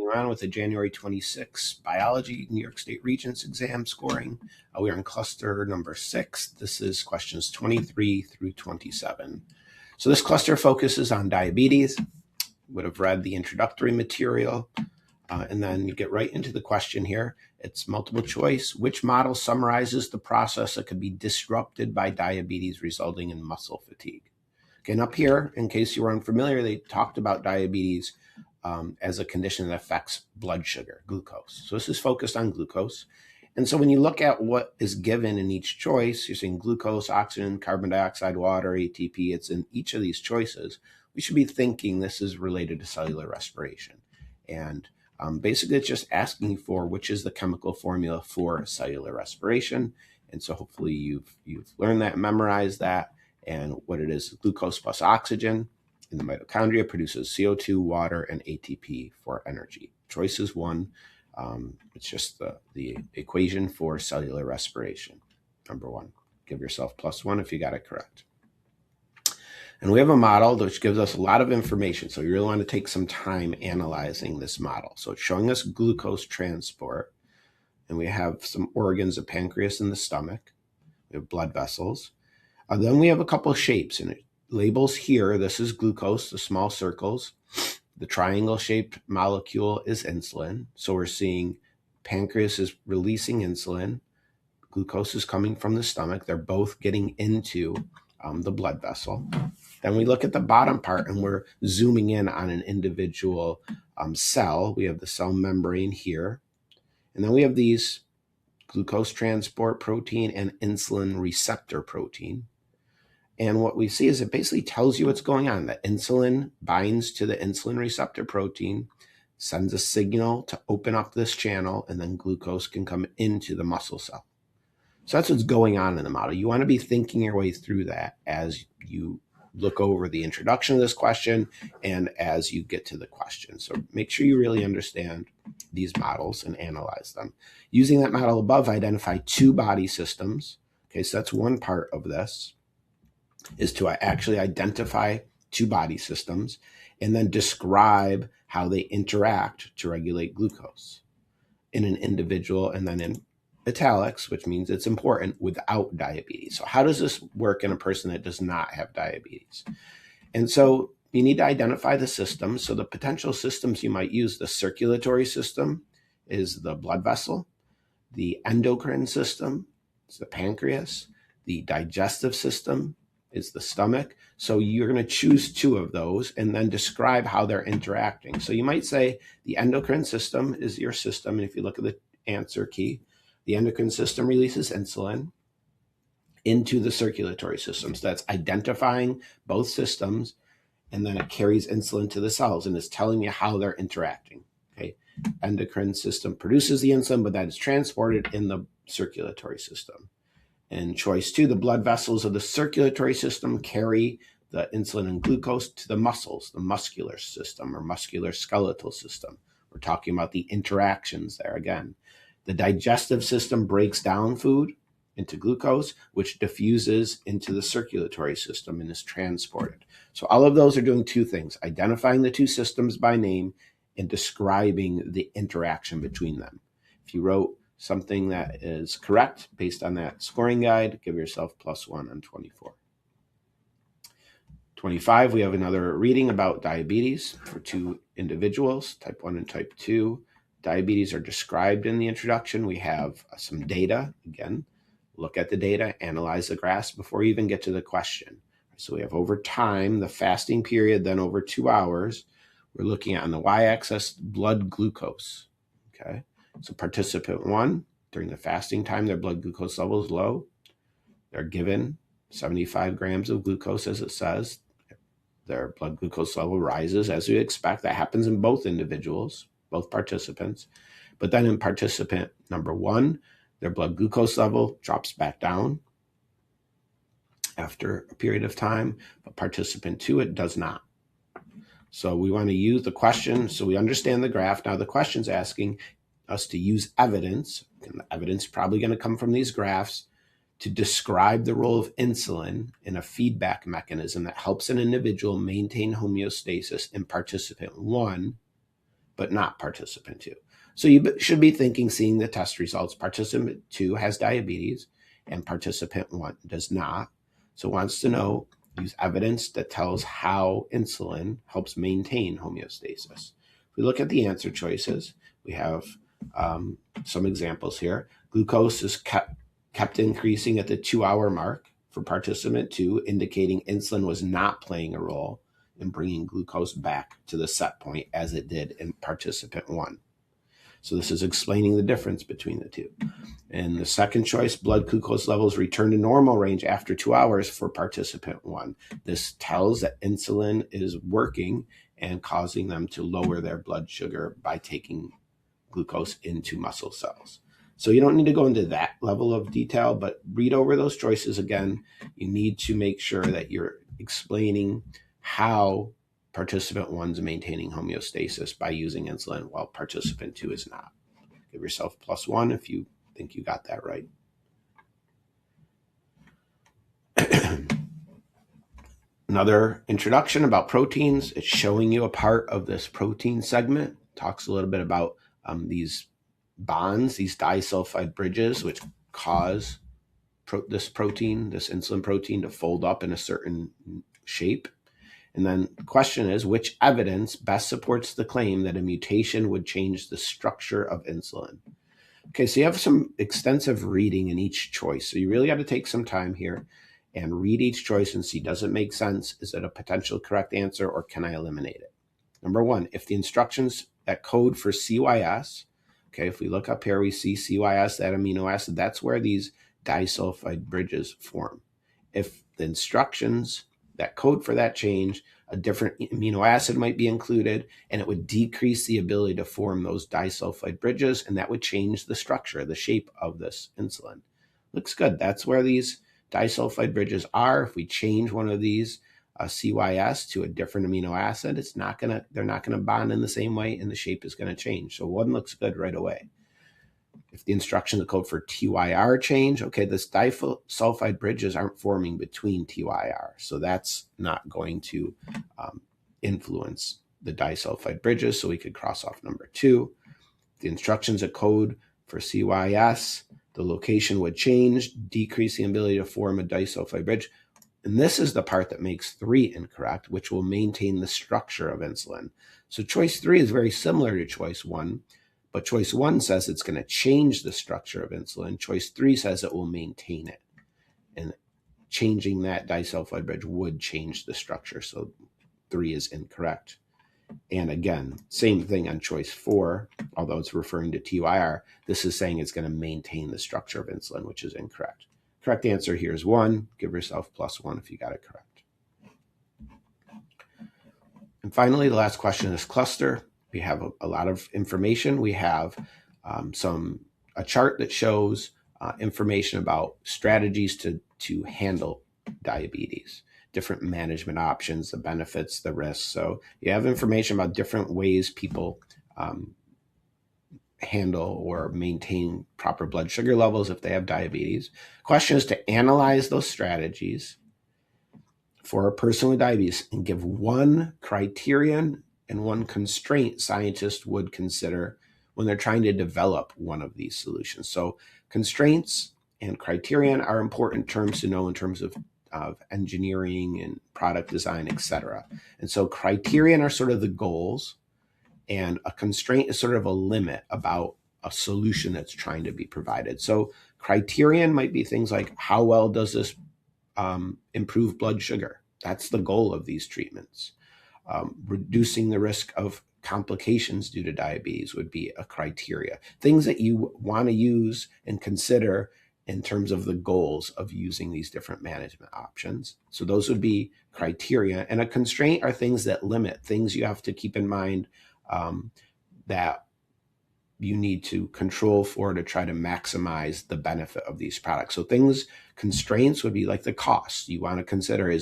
continuing on with the January 26 Biology New York State Regents Exam scoring. We are in cluster number 6. This is questions 23 through 27. So this cluster focuses on diabetes. Would have read the introductory material, and then you get right into the question here. It's multiple choice. Which model summarizes the process that could be disrupted by diabetes resulting in muscle fatigue? Okay, and up here, in case you were unfamiliar, they talked about diabetes as a condition that affects blood sugar, glucose. So this is focused on glucose. And so when you look at what is given in each choice, you're seeing glucose, oxygen, carbon dioxide, water, ATP. It's in each of these choices. We should be thinking this is related to cellular respiration. And basically, it's just asking for which is the chemical formula for cellular respiration. And so hopefully you've learned that, memorized that. And what it is, glucose plus oxygen in the mitochondria produces CO2, water, and ATP for energy. Choice is 1. It's just the equation for cellular respiration. Number 1. Give yourself +1 if you got it correct. And we have a model which gives us a lot of information. So you really want to take some time analyzing this model. So it's showing us glucose transport. And we have some organs, a pancreas in the stomach. We have blood vessels. Then we have a couple of shapes, and it labels here. This is glucose, the small circles. The triangle-shaped molecule is insulin. So we're seeing pancreas is releasing insulin. Glucose is coming from the stomach. They're both getting into the blood vessel. Then we look at the bottom part, and we're zooming in on an individual cell. We have the cell membrane here. And then we have these glucose transport protein and insulin receptor protein. And what we see is it basically tells you what's going on. The insulin binds to the insulin receptor protein, sends a signal to open up this channel, and then glucose can come into the muscle cell. So that's what's going on in the model. You want to be thinking your way through that as you look over the introduction of this question and as you get to the question. So make sure you really understand these models and analyze them. Using that model above, identify 2 body systems. Okay, so that's one part of this, is to actually identify 2 body systems and then describe how they interact to regulate glucose in an individual, and then in italics, which means it's important, without diabetes. So how does this work in a person that does not have diabetes? And so you need to identify the systems. So the potential systems you might use, the circulatory system is the blood vessel, the endocrine system is the pancreas, the digestive system is the stomach. So you're going to choose 2 of those and then describe how they're interacting. So you might say the endocrine system is your system. And if you look at the answer key, the endocrine system releases insulin into the circulatory system. So that's identifying both systems, and then it carries insulin to the cells and is telling you how they're interacting. Okay, endocrine system produces the insulin, but that is transported in the circulatory system. And choice 2, the blood vessels of the circulatory system carry the insulin and glucose to the muscles, the muscular system or muscular skeletal system. We're talking about the interactions there again. The digestive system breaks down food into glucose, which diffuses into the circulatory system and is transported. So all of those are doing 2 things, identifying the 2 systems by name and describing the interaction between them. If you wrote something that is correct based on that scoring guide, give yourself +1 on 24. 25, we have another reading about diabetes for 2 individuals, type 1 and type 2. Diabetes are described in the introduction. We have some data. Again, look at the data, analyze the graphs before you even get to the question. So we have over time, the fasting period, then over 2 hours. We're looking at on the y-axis blood glucose. Okay. So participant 1, during the fasting time, their blood glucose level is low. They're given 75 grams of glucose, as it says. Their blood glucose level rises, as we expect. That happens in both individuals, both participants. But then in participant number 1, their blood glucose level drops back down after a period of time. But participant 2, it does not. So we want to use the question so we understand the graph. Now the question's asking us to use evidence, and the evidence is probably going to come from these graphs, to describe the role of insulin in a feedback mechanism that helps an individual maintain homeostasis in participant 1 but not participant 2. So you should be thinking, seeing the test results, participant 2 has diabetes and participant 1 does not. So wants to know, use evidence that tells how insulin helps maintain homeostasis. If we look at the answer choices, we have some examples here. Glucose is kept increasing at the 2-hour mark for participant 2, indicating insulin was not playing a role in bringing glucose back to the set point as it did in participant 1. So this is explaining the difference between the two. And the second choice, blood glucose levels return to normal range after 2 hours for participant 1. This tells that insulin is working and causing them to lower their blood sugar by taking glucose into muscle cells. So you don't need to go into that level of detail, but read over those choices again. You need to make sure that you're explaining how participant 1 is maintaining homeostasis by using insulin while participant 2 is not. Give yourself +1 if you think you got that right. Another introduction about proteins. It's showing you a part of this protein segment. Talks a little bit about these bonds, these disulfide bridges, which cause this insulin protein, to fold up in a certain shape. And then the question is, which evidence best supports the claim that a mutation would change the structure of insulin? Okay, so you have some extensive reading in each choice. So you really got to take some time here and read each choice and see, does it make sense? Is it a potential correct answer, or can I eliminate it? Number 1, if the instructions that code for CYS, okay, if we look up here, we see CYS, that amino acid, that's where these disulfide bridges form. If the instructions that code for that change, a different amino acid might be included, and it would decrease the ability to form those disulfide bridges, and that would change the structure, the shape of this insulin. Looks good. That's where these disulfide bridges are. If we change one of these CYS to a different amino acid, they're not gonna bond in the same way, and the shape is gonna change. So one looks good right away. If the instruction code for TYR change, okay, this disulfide bridges aren't forming between TYR, so that's not going to influence the disulfide bridges, so we could cross off number 2. The instructions that code for CYS, the location would change, decreasing the ability to form a disulfide bridge. And this is the part that makes 3 incorrect, which will maintain the structure of insulin. So choice 3 is very similar to choice 1, but choice 1 says it's going to change the structure of insulin. Choice 3 says it will maintain it. And changing that disulfide bridge would change the structure. So 3 is incorrect. And again, same thing on choice 4, although it's referring to TYR, this is saying it's going to maintain the structure of insulin, which is incorrect. Correct answer here is 1. Give yourself +1 if you got it correct. And finally, the last question is cluster. We have a lot of information. We have a chart that shows information about strategies to handle diabetes, different management options, the benefits, the risks. So you have information about different ways people handle or maintain proper blood sugar levels if they have diabetes. Question is to analyze those strategies for a person with diabetes and give one criterion and one constraint scientists would consider when they're trying to develop one of these solutions. So constraints and criterion are important terms to know in terms of engineering and product design, etc. And so criterion are sort of the goals, and a constraint is sort of a limit about a solution that's trying to be provided. So criterion might be things like, how well does this improve blood sugar? That's the goal of these treatments. Reducing the risk of complications due to diabetes would be a criteria. Things that you want to use and consider in terms of the goals of using these different management options. So those would be criteria. And a constraint are things that limit, things you have to keep in mind that you need to control for to try to maximize the benefit of these products. So constraints would be like the cost. You want to consider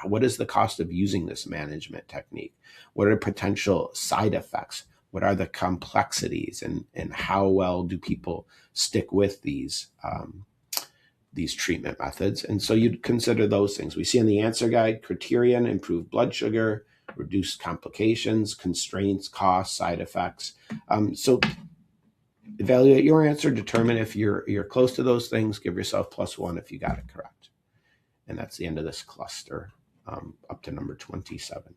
what is the cost of using this management technique? What are potential side effects? What are the complexities, and how well do people stick with these treatment methods? And so you'd consider those things. We see in the answer guide, criterion, improve blood sugar, reduced complications, constraints, costs, side effects. So evaluate your answer, determine if you're close to those things, give yourself +1 if you got it correct. And that's the end of this cluster, up to number 27.